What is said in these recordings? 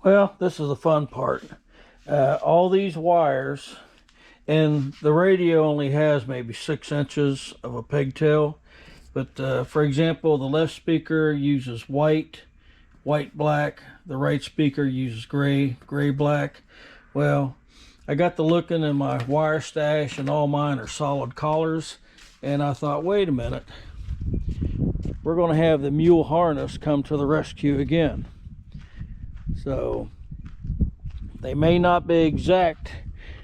Well, this is the fun part. All these wires, and the radio only has maybe 6 inches of a pigtail. But for example, the left speaker uses white, black. The right speaker uses gray, black. Well, I got to looking in my wire stash, and all mine are solid collars. And I thought, wait a minute, we're going to have the mule harness come to the rescue again. So they may not be exact,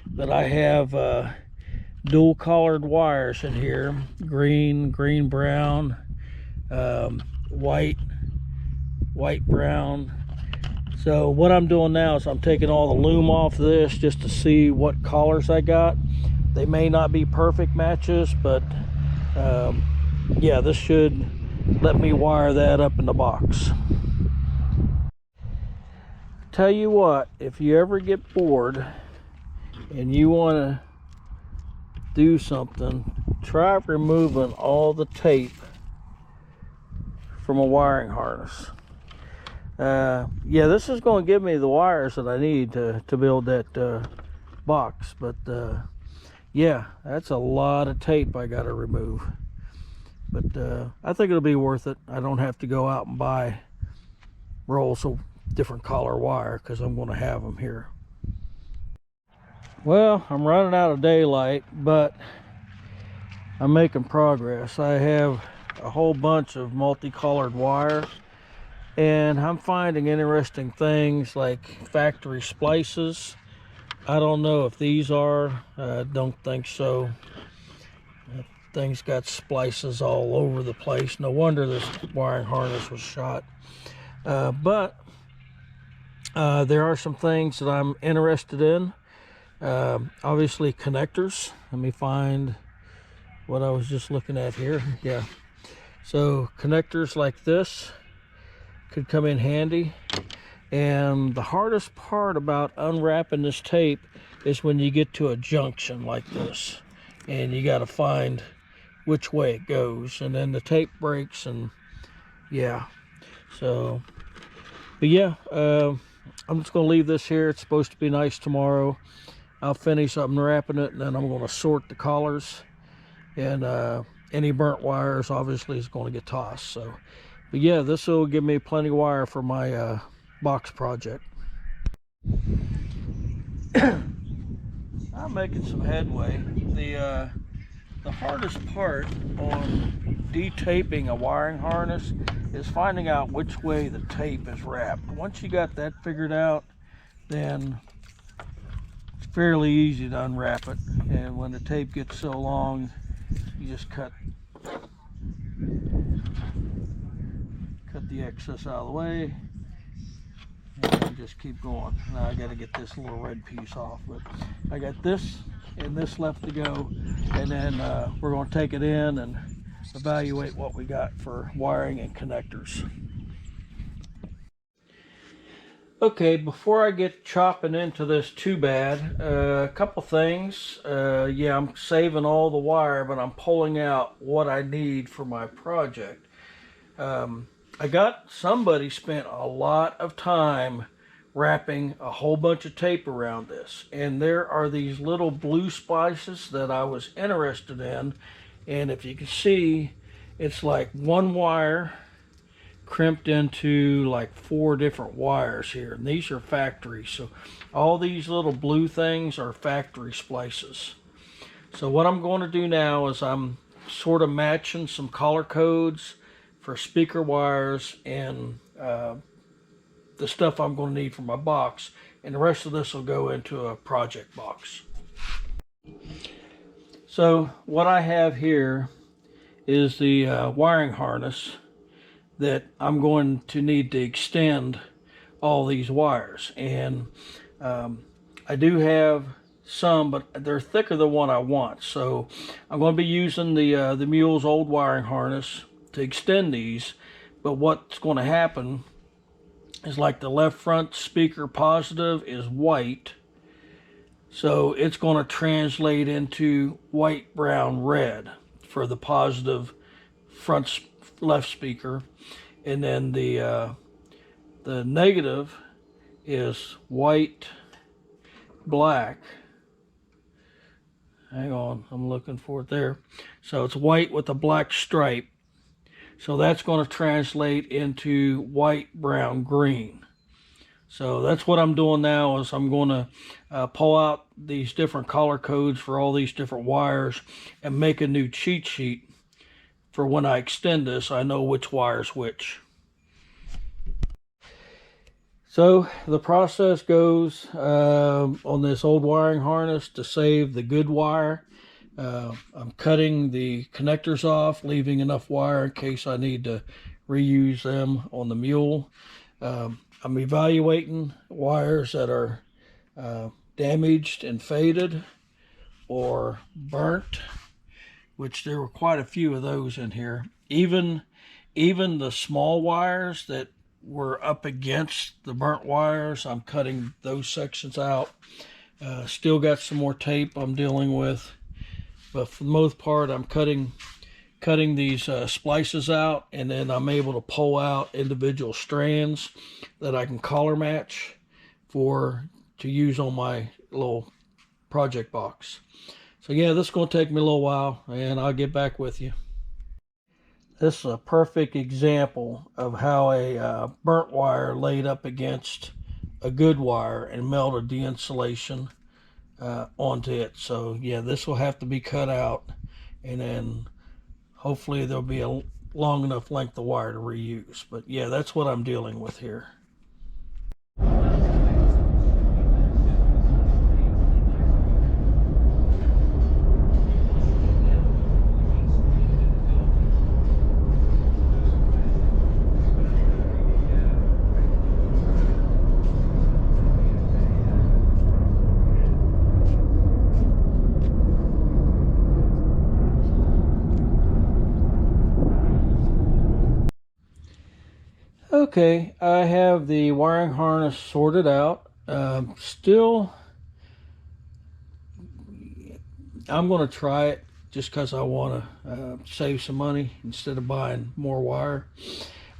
but I have dual collared wires in here: green, brown, white, brown. So what I'm doing now is I'm taking all the loom off this just to see what collars I got. They may not be perfect matches, but yeah, this should let me wire that up in the box. Tell you what, if you ever get bored and you want to do something, try removing all the tape from a wiring harness. Yeah, this is going to give me the wires that I need to build that box, but yeah, that's a lot of tape I got to remove. But I think it'll be worth it. I don't have to go out and buy rolls of different color wire because I'm going to have them here. Well, I'm running out of daylight, but I'm making progress. I have a whole bunch of multicolored wire, and I'm finding interesting things like factory splices. I don't know if these are, don't think so. Things got splices all over the place. No wonder this wiring harness was shot. But there are some things that I'm interested in. Obviously connectors. Let me find what I was just looking at here. Yeah. So connectors like this could come in handy. And the hardest part about unwrapping this tape is when you get to a junction like this. And you got to find which way it goes. And then the tape breaks, and yeah. So, but yeah, I'm just going to leave this here. It's supposed to be nice tomorrow. I'll finish up unwrapping it, and then I'm going to sort the collars. And any burnt wires, obviously, is going to get tossed. So, but yeah, this will give me plenty of wire for my box project. I'm making some headway. The hardest part on detaping a wiring harness is finding out which way the tape is wrapped. Once you got that figured out, then it's fairly easy to unwrap it. And when the tape gets so long, you just cut the excess out of the way and just keep going. Now I got to get this little red piece off, but I got this and this left to go, and then we're going to take it in and evaluate what we got for wiring and connectors. Okay, before I get chopping into this too bad, a couple things. Yeah, I'm saving all the wire, but I'm pulling out what I need for my project. I got somebody spent a lot of time wrapping a whole bunch of tape around this, and there are these little blue splices that I was interested in, and if you can see, it's like one wire crimped into like 4 different wires here, and these are factory. So all these little blue things are factory splices. So what I'm going to do now is I'm sort of matching some color codes for speaker wires and the stuff I'm going to need for my box, and the rest of this will go into a project box. So what I have here is the wiring harness that I'm going to need to extend all these wires, and I do have some, but they're thicker than what I want. So I'm going to be using the Mule's old wiring harness to extend these. But what's going to happen is, like, the left front speaker positive is white, so it's going to translate into white, brown, red for the positive front left speaker, and then the negative is white, black. Hang on, I'm looking for it there. So it's white with a black stripe. So that's going to translate into white, brown, green. So that's what I'm doing now, is I'm going to pull out these different color codes for all these different wires and make a new cheat sheet for when I extend this. I know which wire's which. So the process goes on this old wiring harness to save the good wire. I'm cutting the connectors off, leaving enough wire in case I need to reuse them on the mule. I'm evaluating wires that are damaged and faded or burnt, which there were quite a few of those in here. Even the small wires that were up against the burnt wires, I'm cutting those sections out. Still got some more tape I'm dealing with, but for the most part, I'm cutting these splices out, and then I'm able to pull out individual strands that I can color match to use on my little project box. So yeah, this is going to take me a little while, and I'll get back with you. This is a perfect example of how a burnt wire laid up against a good wire and melted the insulation onto it. So yeah, this will have to be cut out, and then hopefully there'll be a long enough length of wire to reuse. But yeah, that's what I'm dealing with here. Okay, I have the wiring harness sorted out. Still, I'm going to try it just because I want to save some money instead of buying more wire.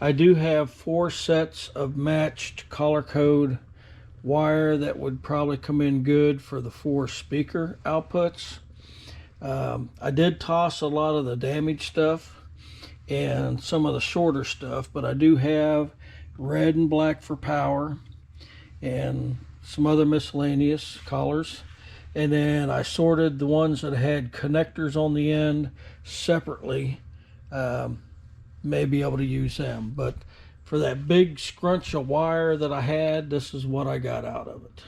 I do have 4 sets of matched color code wire that would probably come in good for the 4 speaker outputs. I did toss a lot of the damaged stuff and some of the shorter stuff, but I do have red and black for power and some other miscellaneous colors. And then I sorted the ones that had connectors on the end separately. May be able to use them, but for that big scrunch of wire that I had, this is what I got out of it.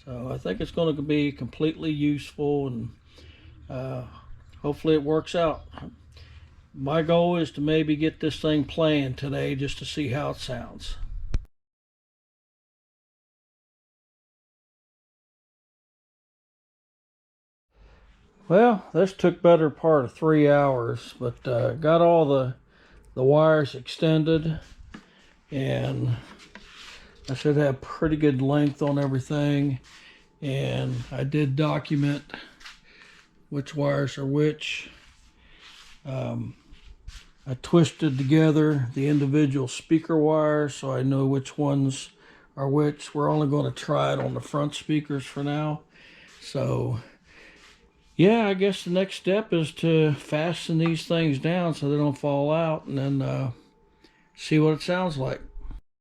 So I think it's going to be completely useful, and hopefully it works out. My goal is to maybe get this thing playing today just to see how it sounds. Well, this took better part of 3 hours, but got all the wires extended, and I should have pretty good length on everything. And I did document which wires are which. I twisted together the individual speaker wires so I know which ones are which. We're only going to try it on the front speakers for now. So yeah, I guess the next step is to fasten these things down so they don't fall out, and then see what it sounds like.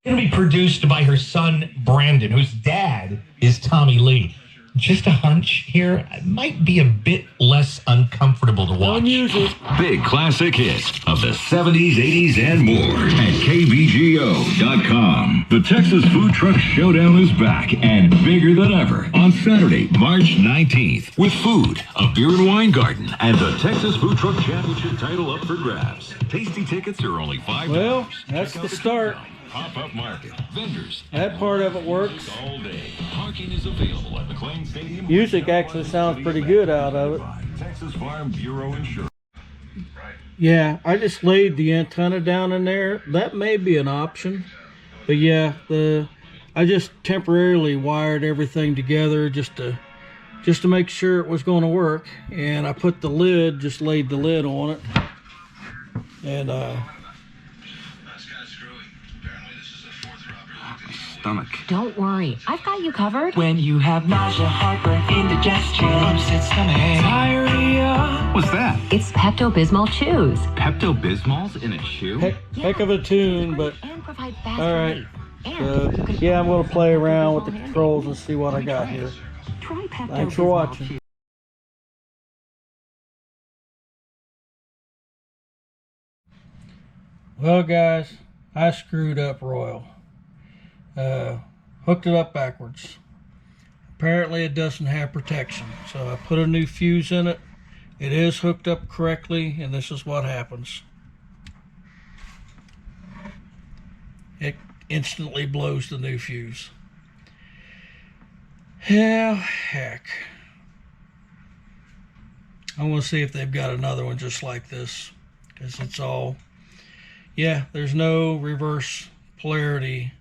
Going to be produced by her son, Brandon, whose dad is Tommy Lee. Just a hunch here, it might be a bit less uncomfortable to watch. Big classic hits of the 70s, 80s, and more at KBGO.com. The Texas Food Truck Showdown is back and bigger than ever on Saturday, March 19th, with food, a beer and wine garden, and the Texas Food Truck Championship title up for grabs. Tasty tickets are only $5. Well, that's the start. Pop-up market, vendors. That part of it works. All day. Parking is available at McLean Stadium. Music actually sounds pretty good out of it. Texas Farm Bureau Insurance. Yeah, I just laid the antenna down in there. That may be an option, but yeah, I just temporarily wired everything together just to make sure it was going to work. And I put the lid, just laid the lid on it, and stomach. Don't worry, I've got you covered. When you have nausea, heartburn, indigestion, upset stomach, diarrhea. What's that? It's Pepto-Bismol Chews. Pepto-Bismol's in a chew? Heck of a tune, but And provide fast all right. relief. And you can Yeah, I'm going to play around with the handy. controls and see what I got here. Try Thanks for Pepto-Bismol watching. Chews. Well, guys, I screwed up royal. Hooked it up backwards. Apparently it doesn't have protection, so I put a new fuse in it. It is hooked up correctly, and this is what happens. It instantly blows the new fuse. Hell, heck. I want to see if they've got another one just like this, because it's all... Yeah, there's no reverse polarity,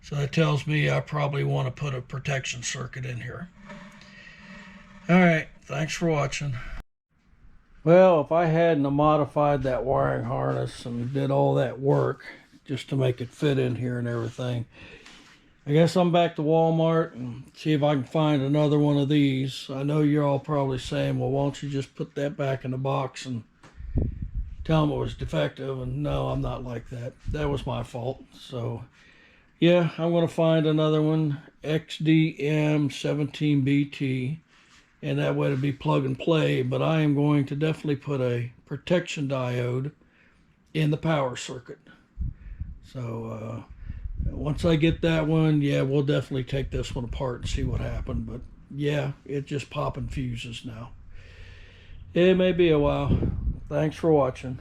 so that tells me I probably want to put a protection circuit in here. Alright, thanks for watching. Well, if I hadn't have modified that wiring harness and did all that work just to make it fit in here and everything, I guess I'm back to Walmart and see if I can find another one of these. I know you're all probably saying, well, why don't you just put that back in the box and tell them it was defective? And no, I'm not like that. That was my fault. So yeah, I'm going to find another one, XDM17BT, and that way it'll be plug and play. But I am going to definitely put a protection diode in the power circuit. So once I get that one, yeah, we'll definitely take this one apart and see what happened. But yeah, it's just popping fuses now. It may be a while. Thanks for watching.